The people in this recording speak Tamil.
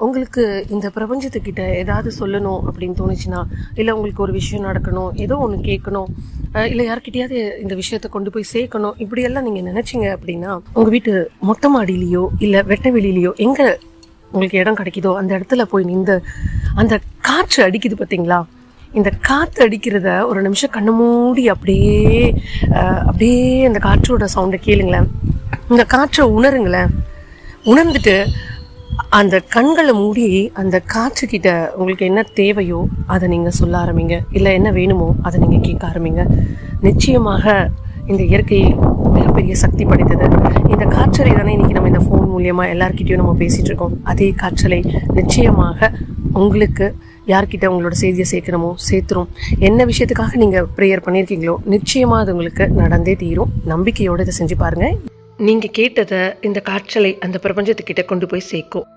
உங்களுக்கு இந்த பிரபஞ்சத்துக்கிட்ட ஏதாவது சொல்லணும் அப்படின்னு தோணுச்சுன்னா, இல்லை உங்களுக்கு ஒரு விஷயம் நடக்கணும், ஏதோ ஒன்று கேட்கணும், இல்லை யார்கிட்டயாவது இந்த விஷயத்தை கொண்டு போய் சேர்க்கணும், இப்படியெல்லாம் நீங்கள் நினச்சிங்க அப்படின்னா, உங்கள் வீட்டு மொட்டை மாடியிலையோ இல்லை வெட்ட வெளியிலையோ எங்கே உங்களுக்கு இடம் கிடைக்குதோ அந்த இடத்துல போய் நின்று அந்த காற்று அடிக்குது பார்த்தீங்களா, இந்த காற்று அடிக்கிறத ஒரு நிமிஷம் கண்ணு மூடி அப்படியே அந்த காற்றோட சவுண்டை கேளுங்களேன். இந்த காற்றை உணருங்களேன். உணர்ந்துட்டு அந்த கண்களை மூடி அந்த காற்றுக்கிட்ட உங்களுக்கு என்ன தேவையோ அதை நீங்கள் சொல்ல ஆரம்பிங்க, இல்லை என்ன வேணுமோ அதை நீங்கள் கேட்க ஆரம்பிங்க. நிச்சயமாக இந்த இயற்கை மிகப்பெரிய சக்தி படைத்தது. இந்த காற்றலை தானே இன்றைக்கி நம்ம இந்த ஃபோன் மூலியமாக எல்லார்கிட்டையும் நம்ம பேசிகிட்டு இருக்கோம். அதே காற்றலை நிச்சயமாக உங்களுக்கு யார்கிட்ட உங்களோட செய்தியை சேர்க்கணுமோ சேர்த்துரும். என்ன விஷயத்துக்காக நீங்கள் ப்ரேயர் பண்ணியிருக்கீங்களோ நிச்சயமாக அது உங்களுக்கு நடந்தே தீரும். நம்பிக்கையோடு இதை செஞ்சு பாருங்கள். நீங்கள் கேட்டதை இந்த காற்றலை அந்த பிரபஞ்சத்துக்கிட்ட கொண்டு போய் சேர்க்கும்.